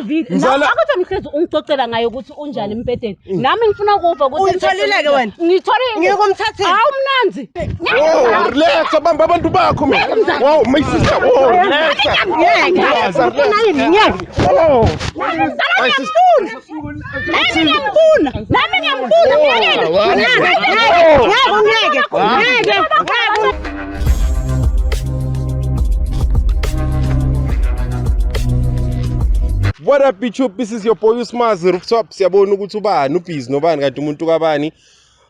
iviki akuthi mhlezi ungicocela ngayo ukuthi unjani empedeni nami ngifuna ukuva ukuthi uyitholile-ke wena ngitholile ngeke umthathile hawu mnanzi Relax abamba abantu bakho mina. Wow, my sister. Oh, relax. My What up, YouTube? This is your boy Usmazi Rooftop. Siyabona ukuthi ubani ubhizi nobani kanti umuntu kabani.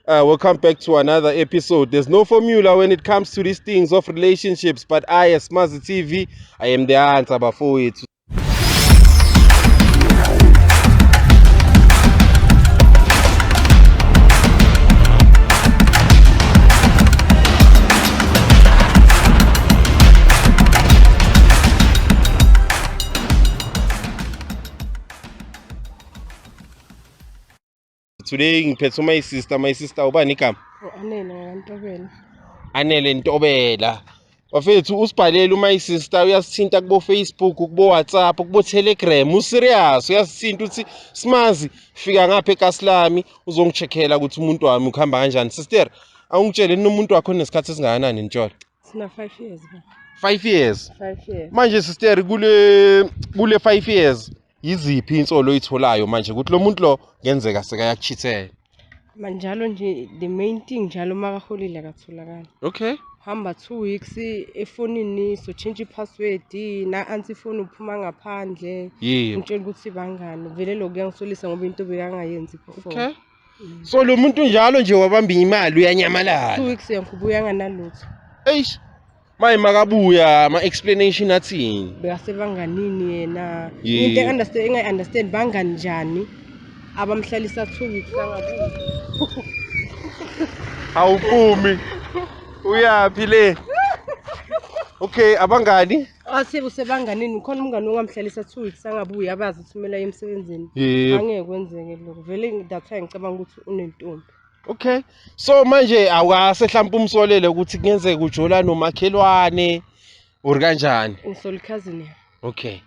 Welcome back to another episode. There's no formula when it comes to these things of relationships, but I, as Smazi TV, I am the answer before it. Today ngiphethe my sister ubani igama? Anele Ntobela. Bafethu usibhalele my sister uyasithinta kubo Facebook, kubo WhatsApp, kubo Telegram, userious uyasithinta uthi Smazi fika ngapha eKaslami uzongicheckela ukuthi umuntu wami ukuhamba kanjani. Sister, awungitshele nomuntu wakho nesikhathi esingakanani Ntsholo? Sina 5 years. 5 years. 5 years. Manje sister kule 5 years yiziphi insolo oyitholayo manje ukuthi lo muntu lo ngenzeka sekayakuchithela? Manjalo nje the main thing njalo makaholile akatholakala. Okay. Hamba 2 weeks efonini so change password na anti phone uphuma ngaphandle. Ngitshela ukuthi bangani vele lo kuyangisolisa ngoba into bekangayenzi before. Okay. So lo muntu njalo nje wabamba imali uyanyamalala. 2 weeks yankubuya nganalutho. Eish. Maye makabuya ama explanation athini? Bekasebanganini yena. Into engayi-understand bangani njani abamhlalisa 2 weeks angabuyi. Awuphumi. Uyapi le? Okay, abangani? Sebanganini khona umngani ongamhlalisa 2 weeks angabuyi abazi uthumela emsebenzini. Angeke kwenzeke lokho. Vele that time ngicabanga ukuthi unentombi. Okay. So manje awase mhlawumbe umsolele ukuthi kungenzeka ujola nomakhelwane or kanjani? Ngisol cousin. Okay.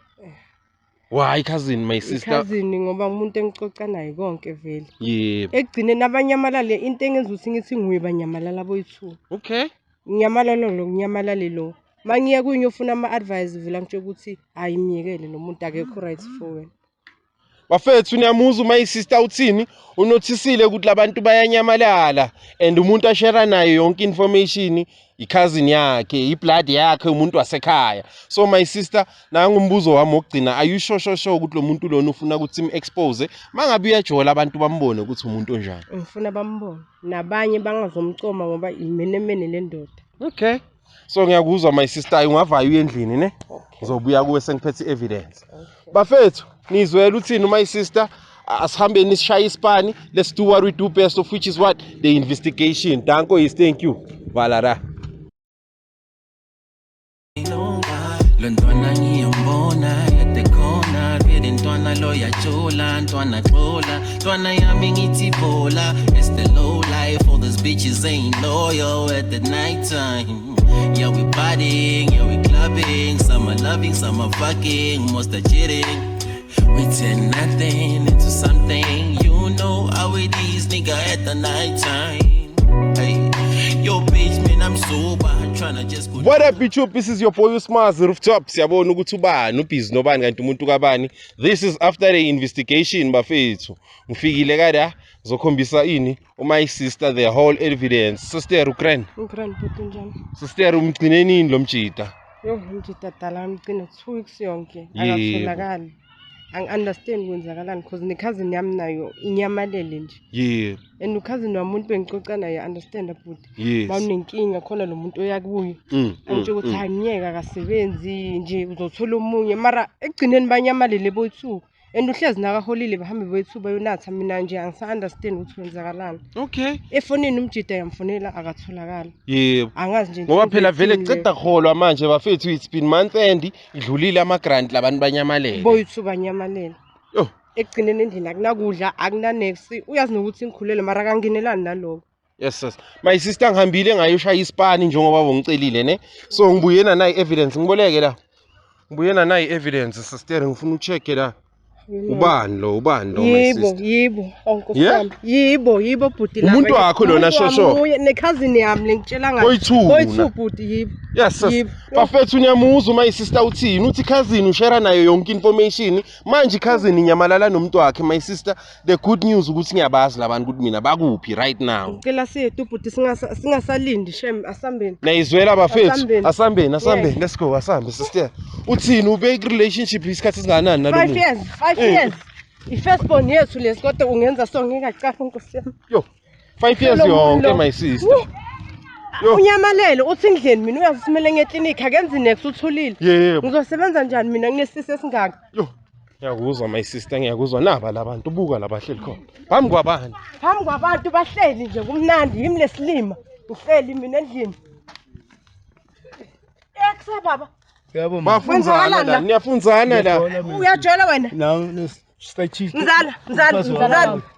Why cousin my sister? Cousin ngoba umuntu engicoca naye konke vele. Yebo. Ekugcineni abanyamalale into engenza ukuthi ngithi nguye banyamalala boyi2. Okay. Nginyamalale lo. Mangiya kunye ufuna ama advice vela ngitsho ukuthi ayimiyekele nomuntu akekho right for wena. Bafethu uyamuza my sister uthini unothisile ukuthi labantu bayanyamalala and umuntu ashare nayo yonke information i-cousin yakhe iblood yakhe umuntu wasekhaya. So my sister nanga umbuzo wami wokugcina are you sure ukuthi lo muntu lona ufuna ukuthi expose mangabe uyajola abantu bambone ukuthi umuntu onjani? Ngifuna bambone nabanye bangazomcoma ngoba imenemene le ndoda. Okay. So ngiyakuzwa my sister ungavayo endlini ne? Ngizobuya kuwe sengiphethe evidence. Bafethu nizwela uthini my sister asihambeni sishaya isipani. Let's do what we do best of which is what the investigation. Danko is thank you. Valara. Lontwana ngiyambona yatekona vele ntwana lo yajola ntwana xola ntwana yami ngithi bola. It's the low life all these bitches ain't loyal at the night time. Yeah we partying, yeah we clubbing, some are loving, some are fucking, most are cheating. We turn nothing into something, you know how it is nigga at the night time. Hey, yo bitch man I'm sober, tryna just go. What up YouTube, this is your boy Usmazi Rooftop. Siyabona ukuthi ubani ubhizi nobani kanti umuntu kabani. This is after the investigation bafethu. Ngifikile kada ngizokhombisa ini my sister the whole evidence. Sister Ukraine. Ukraine futhi njani? Sister umgcine nini lo mjita? Yo umjita dala ngicina 2 weeks yonke akatholakali. Angi-understand kwenzakalani because ne-cousin yami nayo inyamalele nje. Yeah. And u-cousin wamuntu bengicoca naye understand but yes. Bawunenkinga khona lo muntu oyakubuya. Angitsho ukuthi angiyeka akasebenzi nje uzothola omunye mara ekugcineni banyamalele boyi2 and uhlezi nakaholile bahambe boyi2 bayonatha mina nje angisa-understand ukuthi kwenzakalani. Okay. Efonini umjida yamfonela akatholakala. Yebo. Angazi nje ngoba phela vele kuceda kholwa manje bafethu it's been month end idlulile ama grant labantu banyamalele. Boyi2 banyamalele. Yo. Ekugcineni endlini akunakudla akunanex uyazi nokuthi ngikhulele mara kanginelani naloko. Yes sis. My sister ngihambile ngayoshaya isipani njengoba bongicelile ne. So ngibuyena nayi evidence ngiboleke la. Ngibuyena nayi evidence sister ngifuna ucheck la. Ubani lo my Yibo, sister? yibo. Onkosi Yeah? wami. Yibo bhuti Umuntu wakho lona, shosho? Nekhazini yami lengitshela ngayo. Boyithu Boyithu bhuti yibo. Yes, Yibo. bafethu unyamuzwa my sister uthini uthi cousin ushare nayo yonke information manje cousin inyamalala nomuntu wakhe my sister the good news ukuthi ngiyabazi labantu ukuthi mina bakuphi right now Ngicela siyetu bhuti singasalindi shem asambeni. nayizwela bafethu Asambeni. asambeni let's go asambe sister uthini ube relationship isikhathi singanani nalo 5 years 5 years. I-firstborn yethu lesi kodwa ungenza so ngingakacafi Nkosi yami. yo 5 years yonke my sister Yo. Unyamalele uthi ngidleni mina uyazisimele ngeclinic akenzi next uthulile. yebo Ngizosebenza njani mina nginesisi esingaka? yo ngiyakuzwa my sister ngiyakuzwa naba labantu buka labahleli khona phambi kwabani Phambi kwabantu bahleli nje kumnandi yimi lesilima. Uhleli mina endlini. Ekuse baba. Yabo bafunzana la niyafunzana la Uyajola wena? now stretchy. Mzala.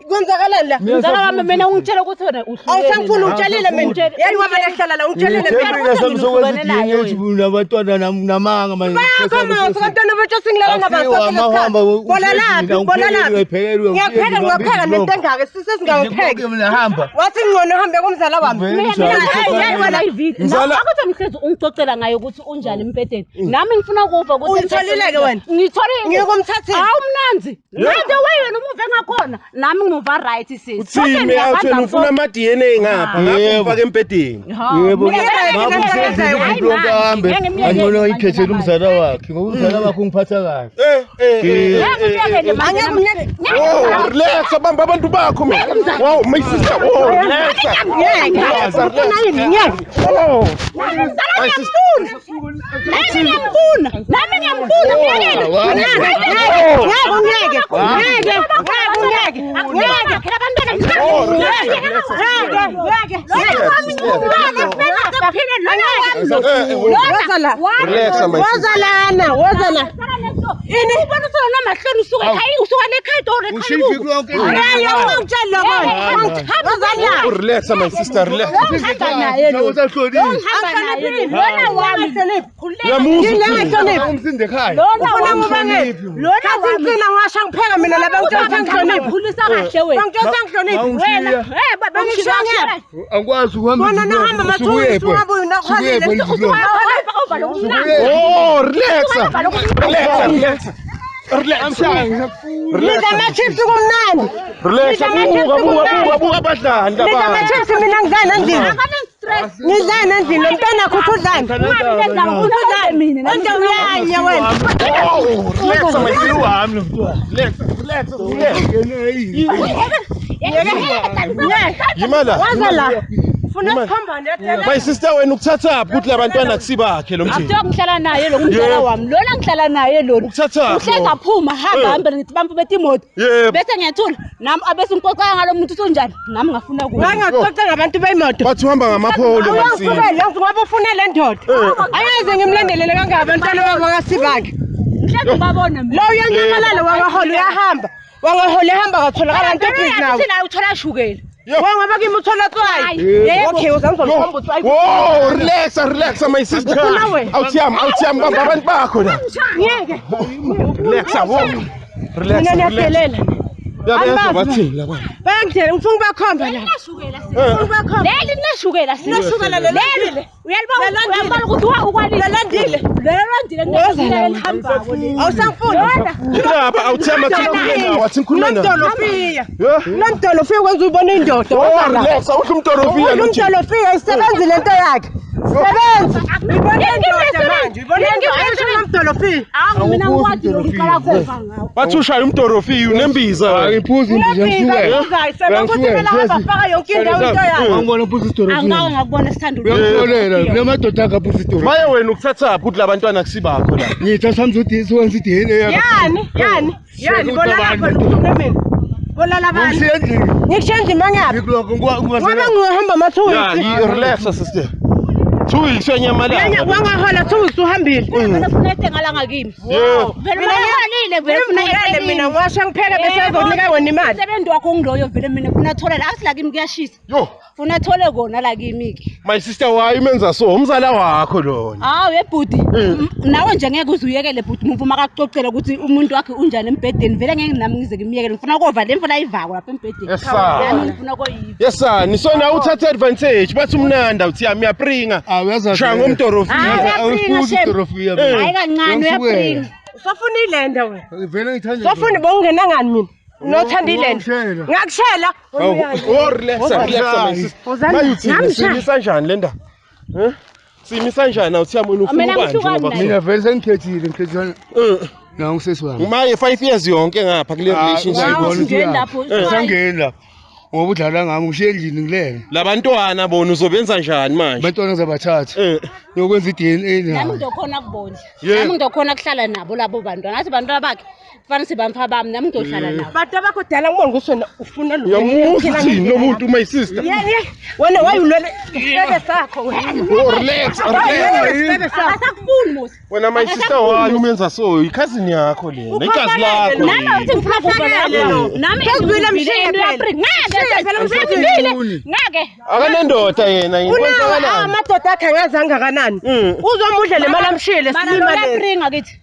Kwenzakalani la? Mzala wami mina ungitshela ukuthi wena uhlulekile. Awusangifuni ungitshelile mina. Yeni wami lahlala la ungitshelile mina. Nabatwana namanga manje. Kama ukantwana bethu singilala nabantu. Bola laphi? Ngiyapheka nentengake sisesingawupheka. Nahamba. Wathi ngcono hambe kumzala wami. Mina ividi. Nakuthi mhlezi ungicocela ngayo ukuthi unjani empedeni. Nami ngifuna ukuva ukuthi Uyitholile ke wena? Ngitholile. Ngiyokumthathela. Hawu mnanzi. Manje wena umuve ngakhona. Nami ngimuva right sis. uthini awuthena ufuna ama DNA ngapha ngapha ufaka empedeni Yebo. Mina Ngahambe. Angcono ikhethela umzala wakhe. Ngoba umzala wakhe ungiphatha kahle. Oh, relax abamba abantu bakho mina. Wow, my sister. Oh, relax. ufuna yini ngeke? Oh. My sister. Nami ngiyambuna. Relax my sister. Wazala. Ini ubona usona namahloni usuka ekhaya usuka lekhaya dore ekhaya. Relax my sister, relax. Umsinde ekhaya. Angikwazi ukuhamba. Oh, relax. Relax. Relax. Chips kumnandi. Relax. Buka abadlali labanye. Chips mina ngidlala endlini. Ngidlala endlini nomntwana wakho udlala. Konke uyanya wena. Oh, relax my sister. Wami lo mntwana. Yimala. Wazala. Ufuna ukuhamba ndiyatela. My sister wena ukuthatha ukuthi labantwana kusibakhe lo mjini. Akuthi ngihlala naye lo ngumntwana wami. Lona ngihlala naye lona. Ukuthatha. Uhleka phuma hamba ngithi bampu betimoto. Bese ngiyathula nami abese ngixoxa ngalo muntu uthonjani. Nami ngafuna kuwe. Wangaxoxa ngabantu beyimoto. Bathi uhamba ngamapholo masini. Ngoba ufuna le ndoda. Ayaze ngimlandelele kangaka abantwana babo kasibakhe. Mhlawumbe babona mina. Lo uyanyamalala wangahola uyahamba. Wangahola ehamba katholakala into ebhizi nawe. Uthina uthola shukela. Wangaba kimi uthola tswayi. Okay uzangizohamba utswayi. Oh, relax my sister. Awuthiyami bamba abantu bakho la. Ngeke. Relax awona. Relax. Mina niyadelela. Yabe bathini labanye. Bayangitshela ngifuna ukubakhomba la. Leli linashukela Linashukela leli. Uyalibona ukuthi ukwalile. Lelandile ngihamba kweli. Awusangifuni. Ngilapha awuthiyama wathi ngikhuluma nawe. Nomdolofiya. Nomdolofiya kwenza ubone indoda. Oh, relax awuhle umdolofiya lo mjini. Umdolofiya isebenza lento yakhe. Sebenza. Ibone indoda manje. Ibone indoda nomdolofiya. Mina ngikwazi ukuqala kuva ngawo. Bathi ushaya umdolofiya unembiza. Angiphuzi imbiza Ngibona uphuza isitori. Angikawe ngakubona sithanda Uyangixolela kunamadoda angaphuza isitori. Maye wena ukuthatha ukuthi labantwana kusibakho la. Ngitha samzodisi wenza idene Yani bona lapha mina. Bona labanye. Ngiyendlini. Ngikushenza imangaphi? Ngikuloko Ngoba ngihamba amathuli. Yeah, relax sister. 2 weeks yanyamalala. Wangahola 2 weeks uhambile. Vele funa etengala ngakimi. Yebo. Vele mahalile vele funa Ngivele mina ngiwasha ngipheke bese ezonika wena imali. Umsebenzi wakho ngiloyo vele mina funa thola la asila kimi kuyashisa. Yo, Funa thole kona la kimi ke. my sister why umenza so? Umzala wakho lona. Hawu ebhudi. Nawe nje ngeke uzuyekele bhudi muvuma akakucocela ukuthi umuntu wakhe unjani embedeni vele ngeke nami ngize ngimiyekele ngifuna ukova le mfana ayivako lapha embedeni. Yes sir. Yami ngifuna koyiva. Yes sir, nisona uthatha advantage bathi umnanda uthi yami uyapringa. Uyazazi. Shanga umdorofi. Awufuzi idorofia mina. Hayi kancane uyapringa. Usofuna ilenda wena. Vele ngithanda. Sofuna bongena ngani mina? Nothanda ilenda. Ngakushela. Relax my sister. Mayuthi simisa kanjani le ndaba? Simisa kanjani awuthi yami ufuna ubani? Mina vele sengikhethile ngikhethana. Na ngisesi wami. Maye 5 years yonke ngapha kule relationship. Sangena. Ngoba udlala ngami ngishiye endlini ngilele. Labantwana bona uzobenza kanjani manje? Abantwana ngizabathatha. Yokwenza iDNA Nami nami. ngizokhona kubondla. Nami ngizokhona kuhlala nabo labo bantwana. Ngathi bantwana bakhe kufanele sibamfa bami nami ngizohlala nabo. Bantu abakudala ngibona ukuthi wena ufuna lo. Uyamuzi uthini lo muntu my sister? Wena wayulele isebe sakho wena. Relax. Asakufuni musi. Wena my sister why umenza so? Ikhazini yakho lena, igazi lakho. Nami uthi ngifuna ukubona lapho. Nami Ngizwile mshini uyapringa. Ngeke phela ngeke. Akanendoda yena Una amadoda akhe angazange kanani. Uzomudla le mali amshile silima le. Uyapringa kithi.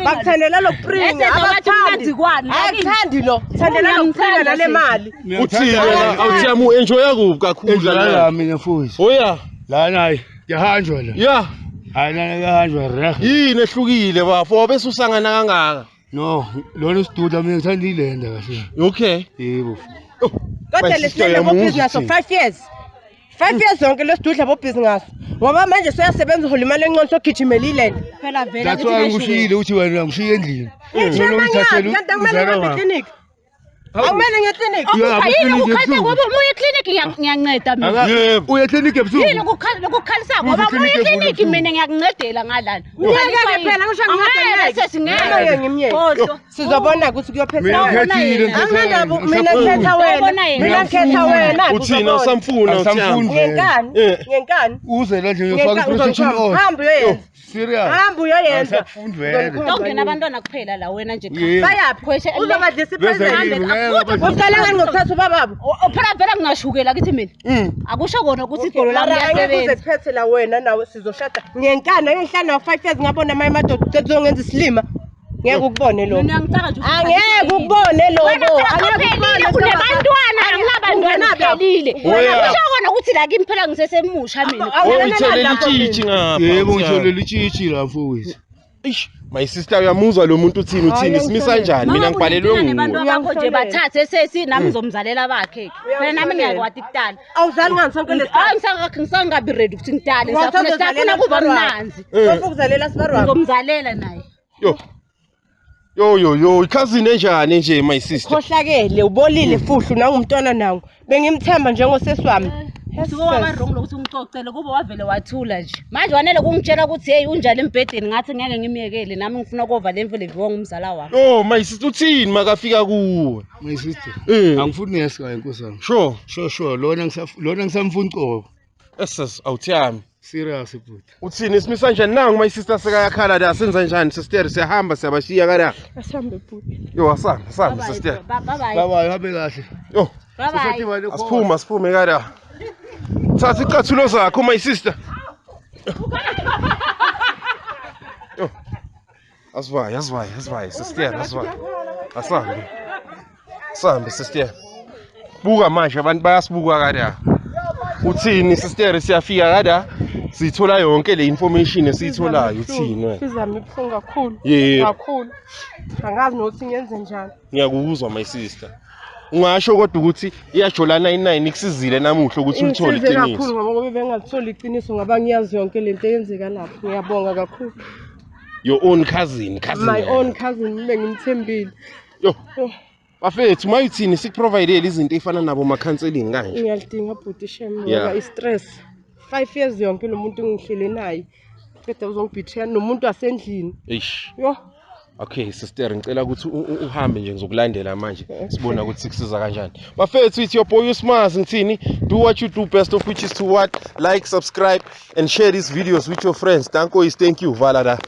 Bakuthandela lokupringa akuthandi lo thandela lokupringa nale mali uthi wena awuthiyama uenjoya kuphi kakhulu La mina mfowethu. oya La nayi. Yahanjwa la. ya Hayi lana yahanjwa ra. yini ehlukile bafo bese usangana kangaka No, lona usiduda mina ngithanda ilenda kahle. okay Yebo. kodwa lesilenda bobusiness 5 years 5 years zonke lesidudla bobusiness ngoba manje seyasebenza uhola imali encane sogijimela ilenda phela vele That's why ngishiyile uthi wena ngishiye endlini. kanti akumele ngeclinic akumele ngeclinic yini ukukhatha ngoba umuye eclinic ngiyanceda mina Uye clinic ebusuku. yini ukukhalisa ngoba umuye eclinic mina ngiyakuncedela ngalana ngeke phela ngisho ngingeke sesingeke ngimyeke sizobona ukuthi kuyophethwa Mina anginandaba mina ngikhetha wena mina ngikhetha wena uthina usamfuna uthiyama ngenkani Uze la nje ngifaka protection order. hamba uyoyenza Serious. hamba uyoyenza Akufundi vele. Dongena abantwana kuphela la wena nje bayaphi uzobadlisa ipresident uqala uqala ngani ngokuthatha ubababo phela vele ngingashukela kithi mina akusho kona ukuthi idolo lami liyasebenza kuphethe la wena nawe sizoshada ngenkani engihlala 5 years ngabona amaye madoda uzongenza isilima ngeke ukubone lokho mina ngicaka nje angeke ukubone lokho angeke ukubone kunabantwana angilabantwana aphelile akusho kona ukuthi la kimi phela ngisesemusha mina uyitholela itshitshi ngapha Yebo ngitholela itshitshi la mfowethu. Eish my sister uyamuzwa lo muntu uthini simisa kanjani mina ngibhalelwe abantu bakho nje bathathe sesi nami ngizomzalela bakhe phela nami ngiyakwati kutala awuzali ngani sonke lesikhathi ngisangabi ready ukuthi ngitale safuna kuba mnanzi ufuna ukuzalela sibarwa ngizomzalela naye yo ikhazini enjani nje my sister khohlakele ubolile fuhlu nangumntwana nawo bengimthemba njengosesi wami Sikuwarongo lokuthi ngicocele kube wavele wathula nje manje wanele kungitshela ukuthi hey unjani embedeni ngathi ngeke ngimiyekele nami ngifuna ukova le mvele viwo ngumzala wami my sister uthini makafika kuwe My sister. Angifuni ngeska inkosana. Sure lona ngisamfuna uqobo. Esas awuthiyami Serious bhuti. uthini simisa kanjani nangu my sister sekayakhala la senza kanjani sister siyahamba siyabashiya kana asambe bhuti yo asamba sister bye Baba hambe kahle. yo bye asiphume kana thatha icathulo zakho my sister yo asivaye sister asambe sister buka manje abantu bayasibuka kada uthini sister siyafika kada sithola yonke le information esiyitholayo uthini wena sizami ibuhlungu kakhulu kakhulu angazi nokuthi ngenze njani ngiyakuzwa my sister ungasho kodwa ukuthi iyajola 99 ikusizile namuhla ukuthi ulithole iqiniso kakhulu ngoba bengalitholi iqiniso ngaba ngiyazi yonke lento eyenzeka lapho ngiyabonga kakhulu your own cousin my own cousin bengimthembile yo bafethu mayuthini sikuprovide izinto efana nabo ma counseling kanje ngiyalidinga bhuti shem ngoba i-stress 5 years yonke lo muntu ngihlele naye kodwa uzongibhithela nomuntu wasendlini eish yo Okay sister ngicela ukuthi uhambe nje ngizokulandela manje sibona ukuthi sikusiza kanjani. Bafethu it's your boy Usmaz ngithini, do what you do best, of which is to what, like, subscribe and share these videos with your friends. Thank you, Valada.